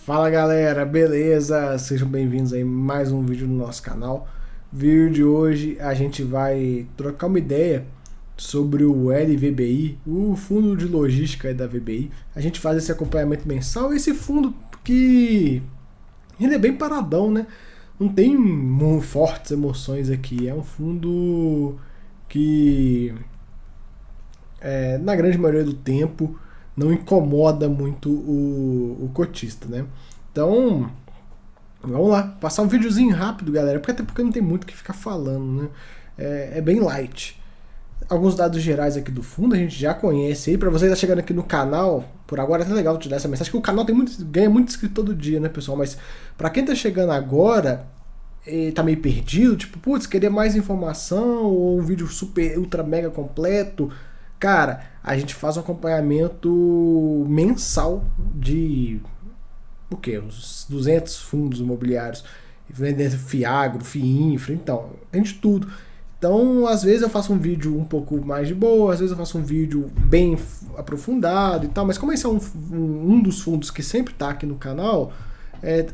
Fala galera, beleza? Sejam bem-vindos aí a mais um vídeo no nosso canal. Vídeo de hoje a gente vai trocar uma ideia sobre o LVBI, o fundo de logística aí da VBI. A gente faz esse acompanhamento mensal, esse fundo que ele é bem paradão, né? Não tem fortes emoções aqui, é um fundo que na grande maioria do tempo não incomoda muito o cotista, né? Então, vamos lá, passar um videozinho rápido, galera, porque até porque não tem muito o que ficar falando, né? É bem light. Alguns dados gerais aqui do fundo a gente já conhece aí. Pra você que tá chegando aqui no canal, por agora é legal te dar essa mensagem, que o canal ganha muito inscrito todo dia, né, pessoal? Mas pra quem tá chegando agora e tá meio perdido, tipo, putz, queria mais informação ou um vídeo super, ultra, mega completo, cara, a gente faz um acompanhamento mensal de o quê? Uns 200 fundos imobiliários, vendendo Fiagro, Fiinfra, então, tem de tudo. Então, às vezes eu faço um vídeo um pouco mais de boa, às vezes eu faço um vídeo bem aprofundado e tal, mas como esse é um dos fundos que sempre tá aqui no canal,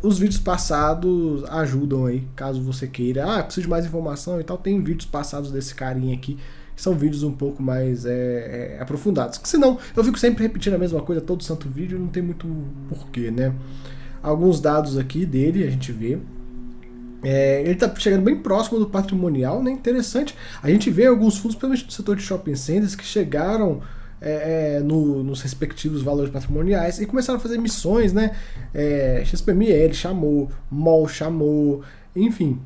os vídeos passados ajudam aí, caso você queira. Ah, preciso de mais informação e tal, tem vídeos passados desse carinha aqui, que são vídeos um pouco mais aprofundados. Porque senão eu fico sempre repetindo a mesma coisa todo santo vídeo, não tem muito porquê, né? Alguns dados aqui dele a gente vê. Ele está chegando bem próximo do patrimonial, né? Interessante. A gente vê alguns fundos, principalmente do setor de shopping centers, que chegaram nos respectivos valores patrimoniais e começaram a fazer emissões, né? XPML chamou, MOL chamou, enfim.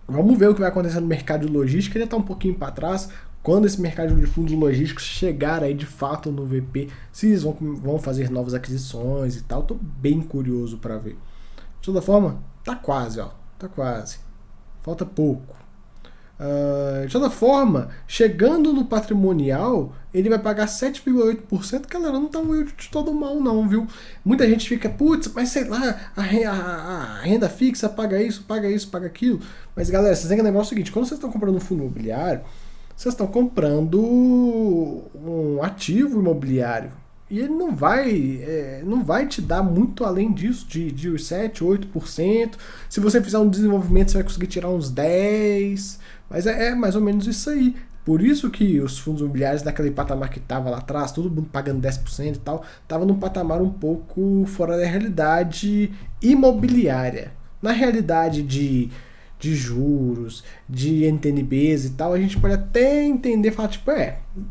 Vamos ver o que vai acontecer no mercado de logística. Ele está um pouquinho para trás. Quando esse mercado de fundos logísticos chegar aí de fato no VP, se eles vão fazer novas aquisições e tal, estou bem curioso para ver. De toda forma, tá quase, ó. Tá quase. Falta pouco. De toda forma, chegando no patrimonial, ele vai pagar 7,8%. Galera, não tá um yield de todo mal não, viu? Muita gente fica, putz, mas sei lá, a renda fixa paga isso, paga aquilo. Mas galera, vocês têm que lembrar o seguinte, quando vocês estão comprando um fundo imobiliário, vocês estão comprando um ativo imobiliário. E ele não vai te dar muito além disso, de 7, 8%. Se você fizer um desenvolvimento, você vai conseguir tirar uns 10%. Mas é mais ou menos isso aí. Por isso que os fundos imobiliários, naquele patamar que estava lá atrás, todo mundo pagando 10% e tal, estava num patamar um pouco fora da realidade imobiliária. Na realidade de juros, de NTNBs e tal, a gente pode até entender, falar tipo,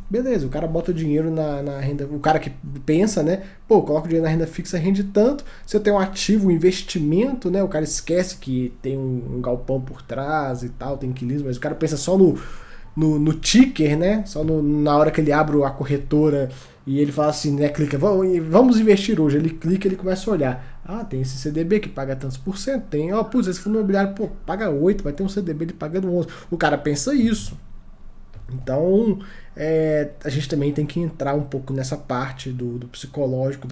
beleza, o cara bota o dinheiro na renda, o cara que pensa, né, pô, coloca o dinheiro na renda fixa, rende tanto, se eu tenho um ativo, um investimento, né, o cara esquece que tem um galpão por trás e tal, tem inquilinos, mas o cara pensa só no ticker, né, só na hora que ele abre a corretora e ele fala assim, né, clica, vamos investir hoje, ele clica, ele começa a olhar, tem esse CDB que paga tantos por cento, tem, putz, esse fundo imobiliário, pô, paga 8, vai ter um CDB ele pagando 11, o cara pensa isso. Então, a gente também tem que entrar um pouco nessa parte do psicológico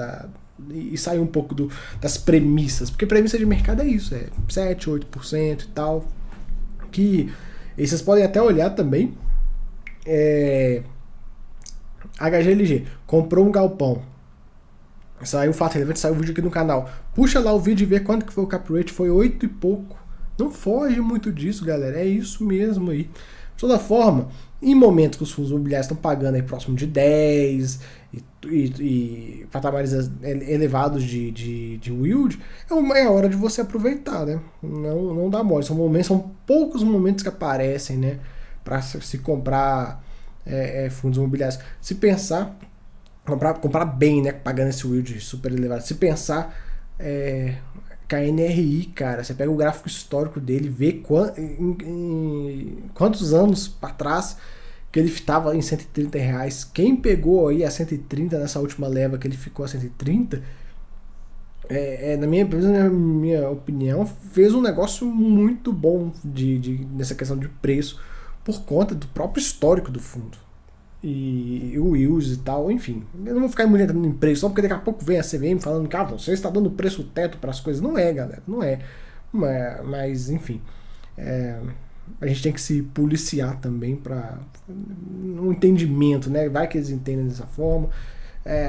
e sair um pouco das premissas, porque premissa de mercado é isso, 7, 8% e tal, que e vocês podem até olhar também, HGLG, comprou um galpão, saiu o fato relevante, saiu o vídeo aqui no canal, puxa lá o vídeo e vê quanto que foi o cap rate, foi 8 e pouco, não foge muito disso, galera, é isso mesmo aí. De toda forma, em momentos que os fundos imobiliários estão pagando aí próximo de 10 e patamares elevados de yield, é hora de você aproveitar, né? Não dá mole, são poucos momentos que aparecem, né, para se comprar fundos imobiliários. Se pensar, comprar bem, né, pagando esse yield super elevado. Se pensar, KNRI, cara, você pega o gráfico histórico dele, vê quantos anos para trás que ele estava em R$130. Quem pegou aí a 130 nessa última leva que ele ficou a 130, na minha opinião, fez um negócio muito bom nessa questão de preço por conta do próprio histórico do fundo. E o use e tal, enfim. Eu não vou ficar muito entrando em preço, só porque daqui a pouco vem a CVM falando que você está dando preço teto para as coisas. Não é, galera, não é. Mas enfim, a gente tem que se policiar também para um entendimento, né? Vai que eles entendem dessa forma.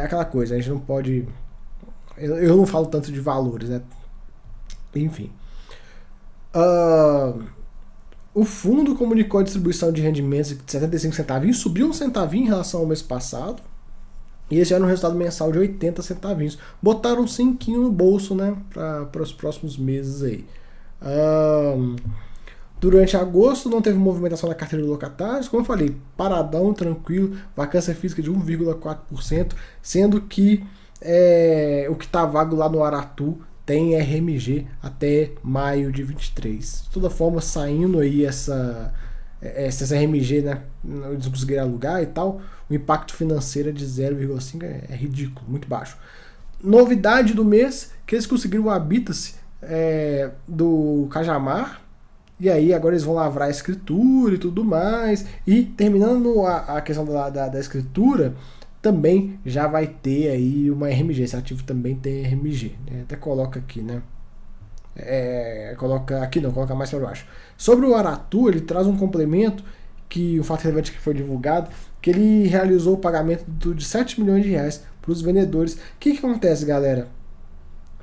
Aquela coisa, a gente não pode Eu não falo tanto de valores, né? Enfim. O fundo comunicou a distribuição de rendimentos de 75 centavinhos, subiu um centavinho em relação ao mês passado, e esse era um resultado mensal de 80 centavinhos. Botaram um cinquinho no bolso, né, para os próximos meses aí. Durante agosto não teve movimentação na carteira de locatários, como eu falei, paradão, tranquilo, vacância física de 1,4%, sendo que o que está vago lá no Aratu tem RMG até maio de 23. De toda forma, saindo aí essas RMG, né, eles conseguirem alugar e tal, o impacto financeiro de 0,5 é ridículo, muito baixo. Novidade do mês, que eles conseguiram o Habita-se do Cajamar, e aí agora eles vão lavrar a escritura e tudo mais, e terminando a questão da escritura, também já vai ter aí uma RMG, esse ativo também tem RMG, né? Até coloca aqui, né? Coloca aqui não, coloca mais para baixo. Sobre o Aratu, ele traz um complemento, que o fato relevante que foi divulgado, que ele realizou o pagamento de 7 milhões de reais para os vendedores. O que acontece, galera?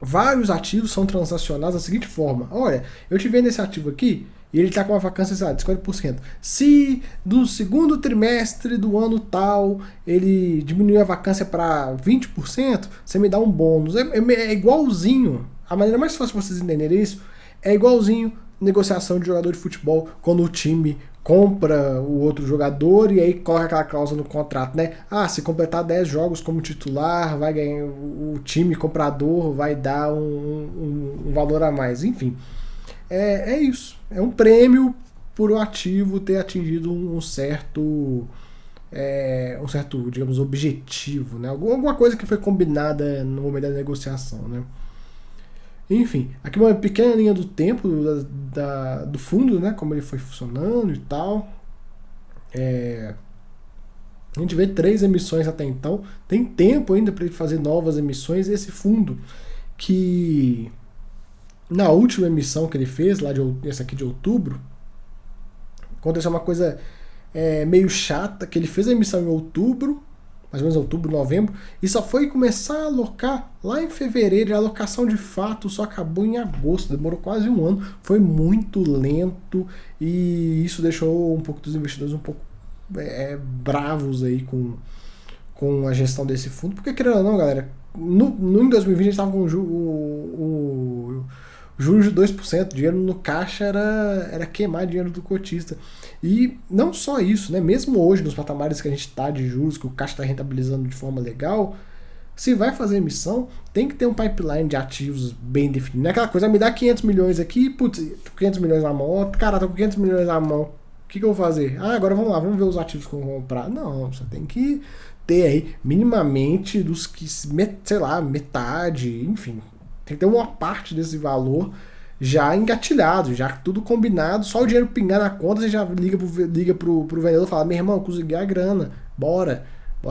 Vários ativos são transacionados da seguinte forma: olha, eu te vendo esse ativo aqui e ele está com uma vacância de 50%. Se do segundo trimestre do ano tal ele diminuir a vacância para 20%, você me dá um bônus. É igualzinho. A maneira mais fácil de vocês entenderem isso é igualzinho negociação de jogador de futebol, quando o time compra o outro jogador e aí corre aquela cláusula no contrato, né? Se completar 10 jogos como titular, vai ganhar, o time comprador vai dar um valor a mais. Enfim, é isso. É um prêmio por o ativo ter atingido um certo, digamos, objetivo, né? Alguma coisa que foi combinada no momento da negociação, né? Enfim, aqui uma pequena linha do tempo do fundo, né? Como ele foi funcionando e tal. A gente vê 3 emissões até então. Tem tempo ainda para ele fazer novas emissões. Esse fundo, que na última emissão que ele fez, essa aqui de outubro, aconteceu uma coisa meio chata, que ele fez a emissão em outubro, mais ou menos outubro, novembro, e só foi começar a alocar lá em fevereiro. A alocação de fato só acabou em agosto, demorou quase um ano, foi muito lento, e isso deixou um pouco dos investidores um pouco bravos aí com a gestão desse fundo, porque querendo ou não, galera, em 2020 a gente estava com juros de 2%, dinheiro no caixa era queimar dinheiro do cotista. E não só isso, né? Mesmo hoje, nos patamares que a gente está de juros, que o caixa está rentabilizando de forma legal, se vai fazer emissão, tem que ter um pipeline de ativos bem definido. Não é aquela coisa, me dá 500 milhões aqui, putz, tô com 500 milhões na mão, cara, tô com 500 milhões na mão, o que eu vou fazer? Agora vamos lá, vamos ver os ativos que eu vou comprar. Não, você tem que ter aí minimamente dos que, sei lá, metade, enfim, tem que ter uma parte desse valor já engatilhado, já tudo combinado, só o dinheiro pingar na conta, você já liga pro vendedor e fala: meu irmão, consegui a grana, bora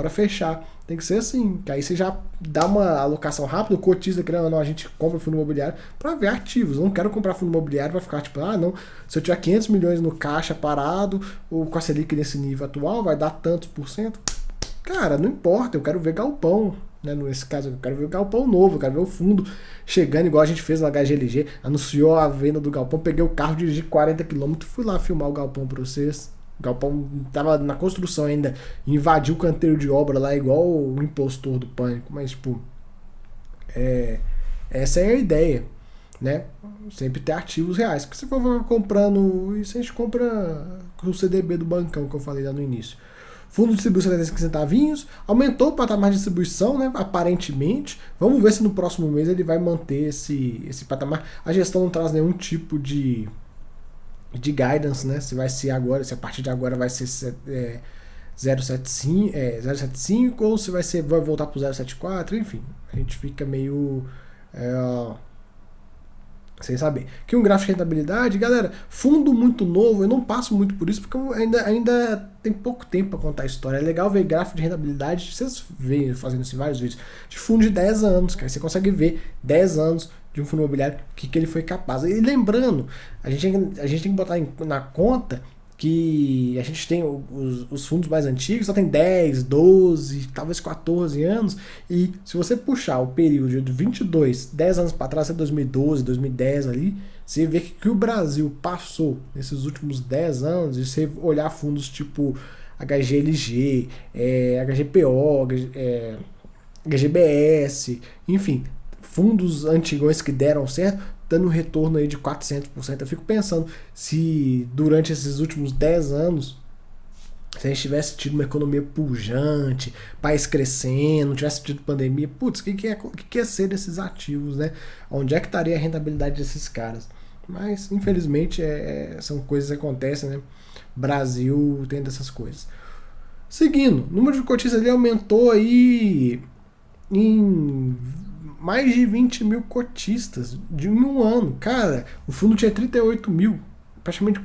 fechar. Tem que ser assim, que aí você já dá uma alocação rápida, cotiza, querendo ou não, a gente compra fundo imobiliário para ver ativos. Eu não quero comprar fundo imobiliário para ficar tipo, não, se eu tiver 500 milhões no caixa parado, ou com a Selic nesse nível atual, vai dar tantos por cento. Cara, não importa, eu quero ver galpão, né? Nesse caso, eu quero ver o galpão novo, eu quero ver o fundo chegando, igual a gente fez no HGLG, anunciou a venda do galpão, peguei o carro, dirigi 40 km, fui lá filmar o galpão pra vocês. O galpão tava na construção ainda, invadiu o canteiro de obra lá, igual o impostor do Pânico, mas tipo, essa é a ideia, né? Sempre ter ativos reais, porque se for comprando, isso a gente compra com o CDB do bancão que eu falei lá no início. Fundo de distribuição 75 centavinhos, aumentou o patamar de distribuição, né, aparentemente. Vamos ver se no próximo mês ele vai manter esse patamar. A gestão não traz nenhum tipo de guidance, né, se vai ser agora, se a partir de agora vai ser 0,75 ou se vai voltar para o 0,74, enfim. A gente fica meio sem saber. Aqui um gráfico de rentabilidade, galera, fundo muito novo, eu não passo muito por isso porque eu ainda tem pouco tempo para contar a história. É legal ver gráfico de rentabilidade, vocês veem fazendo isso em vários vídeos, de fundo de 10 anos, que aí você consegue ver 10 anos de um fundo imobiliário, o que ele foi capaz. E lembrando, a gente tem que botar na conta que a gente tem os fundos mais antigos, só tem 10, 12, talvez 14 anos, e se você puxar o período de 22, 10 anos para trás, é 2012, 2010 ali, você vê que o Brasil passou nesses últimos 10 anos, e você olhar fundos tipo HGLG, HGPO, HGBS, enfim, fundos antigos que deram certo, dando um retorno aí de 400%. Eu fico pensando se durante esses últimos 10 anos, se a gente tivesse tido uma economia pujante, país crescendo, não tivesse tido pandemia, putz, o que é ser desses ativos, né? Onde é que estaria a rentabilidade desses caras? Mas, infelizmente, são coisas que acontecem, né? Brasil tem dessas coisas. Seguindo, o número de cotistas ali aumentou aí em mais de 20 mil cotistas de um ano. Cara, o fundo tinha 38 mil, praticamente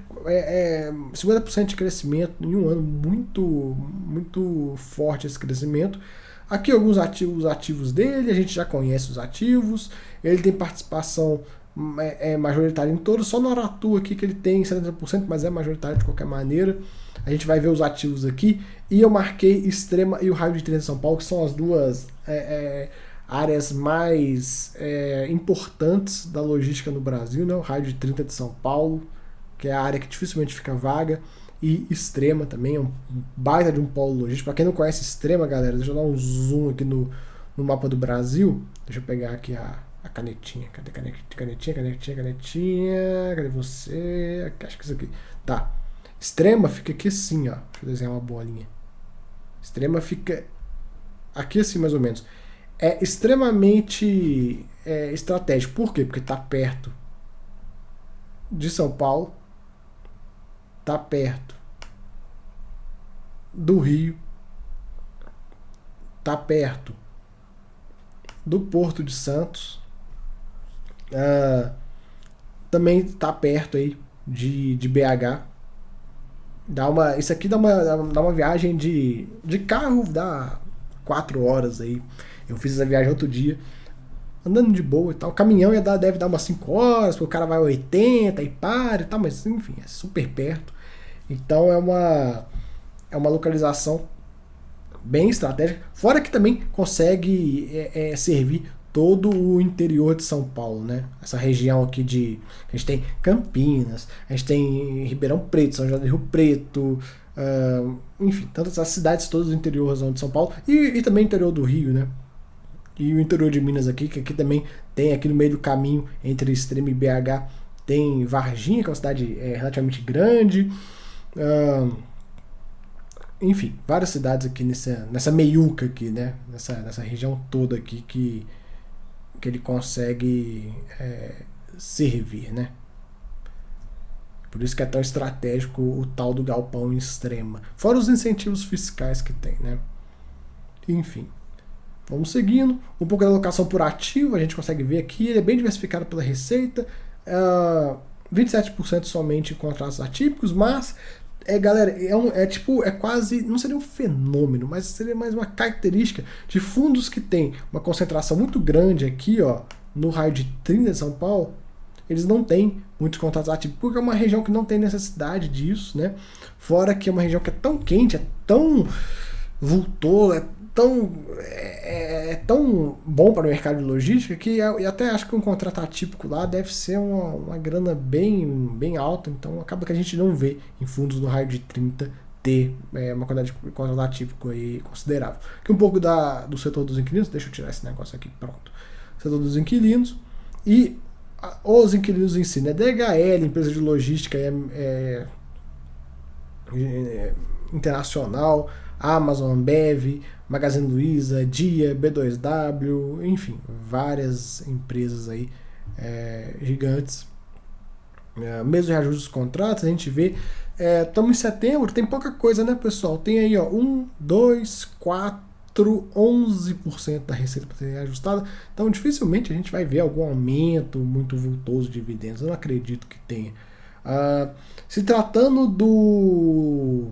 50% de crescimento em um ano. Muito, muito forte esse crescimento. Aqui alguns ativos dele, a gente já conhece os ativos. Ele tem participação majoritária em todos, só no Aratu aqui que ele tem 70%, mas é majoritário de qualquer maneira. A gente vai ver os ativos aqui. E eu marquei Extrema e o Raio de 30 de São Paulo, que são as duas áreas mais importantes da logística no Brasil, né? O Raio de 30 de São Paulo, que é a área que dificilmente fica vaga, e Extrema também, é um baita de um polo logístico. Para quem não conhece Extrema, galera, deixa eu dar um zoom aqui no mapa do Brasil. Deixa eu pegar aqui a canetinha. Cadê canetinha? Cadê você? Acho que isso aqui. Tá. Extrema fica aqui assim, ó. Deixa eu desenhar uma bolinha. Extrema fica aqui assim, mais ou menos. É extremamente estratégico. Por quê? Porque tá perto de São Paulo, tá perto do Rio, tá perto do Porto de Santos, também tá perto aí de BH. Isso aqui dá uma viagem de carro, dá 4 horas aí. Eu fiz essa viagem outro dia, andando de boa e tal. O caminhão deve dar umas 5 horas, porque o cara vai 80 e para e tal, mas enfim, é super perto. Então é uma localização bem estratégica. Fora que também consegue servir todo o interior de São Paulo, né? Essa região aqui a gente tem Campinas, a gente tem Ribeirão Preto, São José do Rio Preto, enfim, tantas as cidades todas do interior de São Paulo e também o interior do Rio, né? E o interior de Minas aqui, que aqui também tem, aqui no meio do caminho entre Extrema e BH, tem Varginha, que é uma cidade relativamente grande. Enfim, várias cidades aqui nessa meiuca aqui, né? Nessa região toda aqui que ele consegue servir, né? Por isso que é tão estratégico o tal do galpão em Extrema. Fora os incentivos fiscais que tem, né? Enfim. Vamos seguindo. Um pouco da alocação por ativo, a gente consegue ver aqui. Ele é bem diversificado pela receita. 27% somente em contratos atípicos, mas galera, é quase, não seria um fenômeno, mas seria mais uma característica de fundos que tem uma concentração muito grande aqui, ó, no raio de 30 de São Paulo. Eles não têm muitos contratos atípicos, porque é uma região que não tem necessidade disso, né? Fora que é uma região que é tão quente, é tão vultosa, é tão bom para o mercado de logística que eu até acho que um contrato atípico lá deve ser uma grana bem alta, então acaba que a gente não vê em fundos no raio de 30 ter uma quantidade de contrato atípico aí considerável. Aqui um pouco do setor dos inquilinos, deixa eu tirar esse negócio aqui, pronto. Setor dos inquilinos e os inquilinos em si, né? DHL, empresa de logística internacional, Amazon, Ambev, Magazine Luiza, Dia, B2W, enfim, várias empresas aí gigantes. Mesmo reajuste dos contratos, a gente vê, estamos em setembro, tem pouca coisa, né, pessoal? Tem aí, ó, 1, 2, 4, 11% da receita para ser reajustada, então dificilmente a gente vai ver algum aumento muito vultoso de dividendos, eu não acredito que tenha. Se tratando do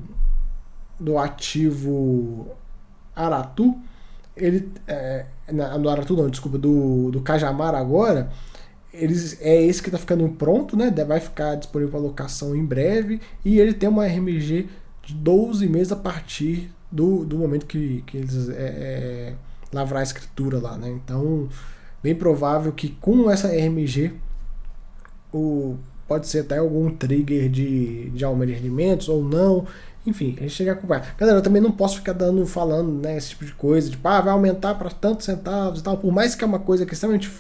ativo Aratu, ele do Aratu não, desculpa, do Cajamar agora, é esse que está ficando pronto, né? Vai ficar disponível para locação em breve. E ele tem uma RMG de 12 meses a partir do momento que eles lavrar a escritura lá, né? Então, bem provável que com essa RMG pode ser até algum trigger de aumento de rendimentos ou não. Enfim, a gente chega a acompanhar. Galera, eu também não posso ficar falando, né, esse tipo de coisa, tipo, vai aumentar para tantos centavos e tal. Por mais que é uma coisa que é extremamente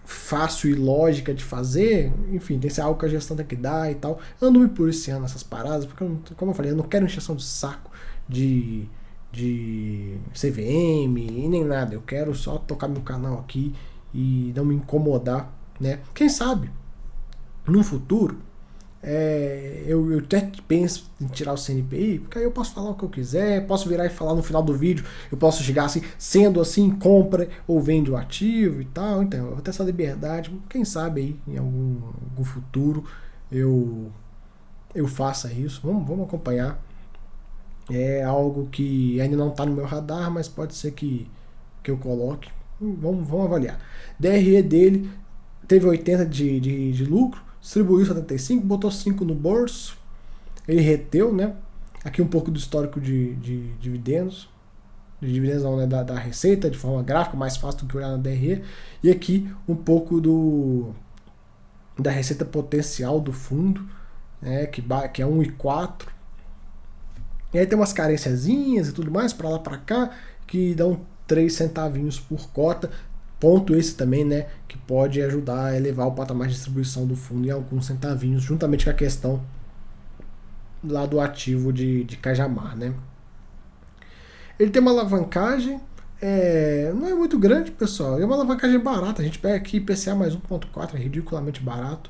fácil e lógica de fazer, enfim, tem que ser algo que a gestão tem que dar e tal. Eu não me policiando nessas paradas, porque, como eu falei, eu não quero encheção de saco de CVM e nem nada. Eu quero só tocar meu canal aqui e não me incomodar, né? Quem sabe, no futuro, eu até penso em tirar o CNPI, porque aí eu posso falar o que eu quiser, posso virar e falar no final do vídeo, eu posso chegar assim, sendo assim, compra ou vende o ativo e tal. Então, eu vou ter essa liberdade. Quem sabe aí, em algum futuro, eu faça isso. Vamos acompanhar. É algo que ainda não está no meu radar, mas pode ser que eu coloque. Vamos avaliar. DRE dele teve 80 de lucro, distribuiu 75, botou 5 no bolso, ele reteu, né? Aqui um pouco do histórico de dividendos. De dividendos não, né? Da receita, de forma gráfica, mais fácil do que olhar na DRE. E aqui um pouco da receita potencial do fundo, né? Que é 1,4. E aí tem umas carenciazinhas e tudo mais, para lá para cá, que dão 3 centavinhos por cota. Ponto esse também, né, que pode ajudar a elevar o patamar de distribuição do fundo em alguns centavinhos, juntamente com a questão lá do ativo de Cajamar, né. Ele tem uma alavancagem, não é muito grande, pessoal, é uma alavancagem barata. A gente pega aqui IPCA mais 1,4, é ridiculamente barato.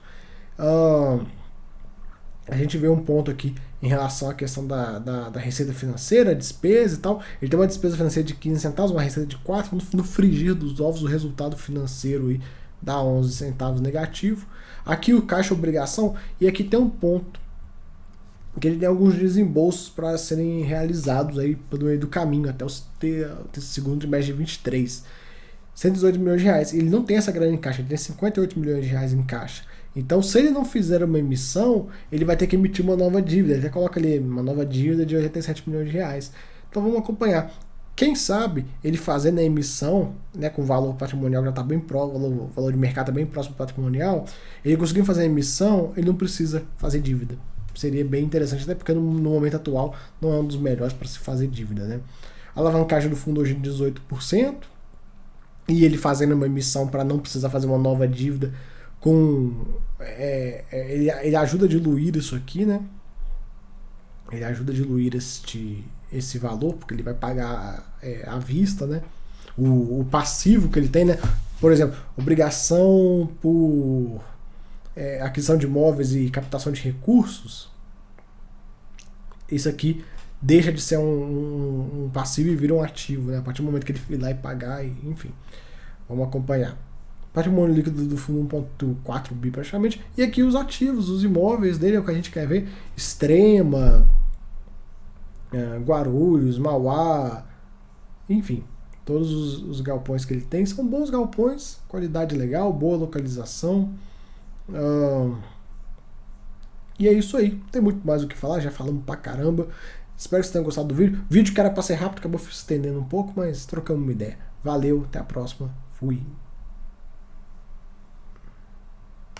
A gente vê um ponto aqui em relação à questão da receita financeira, despesa e tal. Ele tem uma despesa financeira de 15 centavos, uma receita de 4. No frigir dos ovos, o resultado financeiro aí dá 11 centavos negativo. Aqui o caixa obrigação, e aqui tem um ponto que ele tem alguns desembolsos para serem realizados aí pelo meio do caminho até o segundo trimestre de 23. 118 milhões de reais. Ele não tem essa grana em caixa, ele tem 58 milhões de reais em caixa. Então, se ele não fizer uma emissão, ele vai ter que emitir uma nova dívida. Ele até coloca ali uma nova dívida de 87 milhões de reais. Então, vamos acompanhar. Quem sabe ele fazendo a emissão, né, com o valor patrimonial já está bem próximo, o valor de mercado está bem próximo do patrimonial, ele conseguindo fazer a emissão, ele não precisa fazer dívida. Seria bem interessante, até porque no momento atual não é um dos melhores para se fazer dívida, né? A alavancagem do fundo hoje é de 18%, e ele fazendo uma emissão para não precisar fazer uma nova dívida, ele ajuda a diluir isso aqui, né? Ele ajuda a diluir esse valor, porque ele vai pagar à vista, né? O passivo que ele tem, né? Por exemplo, obrigação por aquisição de imóveis e captação de recursos. Isso aqui deixa de ser um passivo e vira um ativo, né? A partir do momento que ele ir lá e pagar, enfim. Vamos acompanhar. Patrimônio líquido do fundo 1,4 bi praticamente. E aqui os ativos, os imóveis dele é o que a gente quer ver. Extrema, Guarulhos, Mauá, enfim. Todos os galpões que ele tem são bons galpões, qualidade legal, boa localização. E é isso aí. Não tem muito mais o que falar, já falamos pra caramba. Espero que vocês tenham gostado do vídeo. Vídeo que era pra ser rápido, acabou se estendendo um pouco, mas trocamos uma ideia. Valeu, até a próxima. Fui.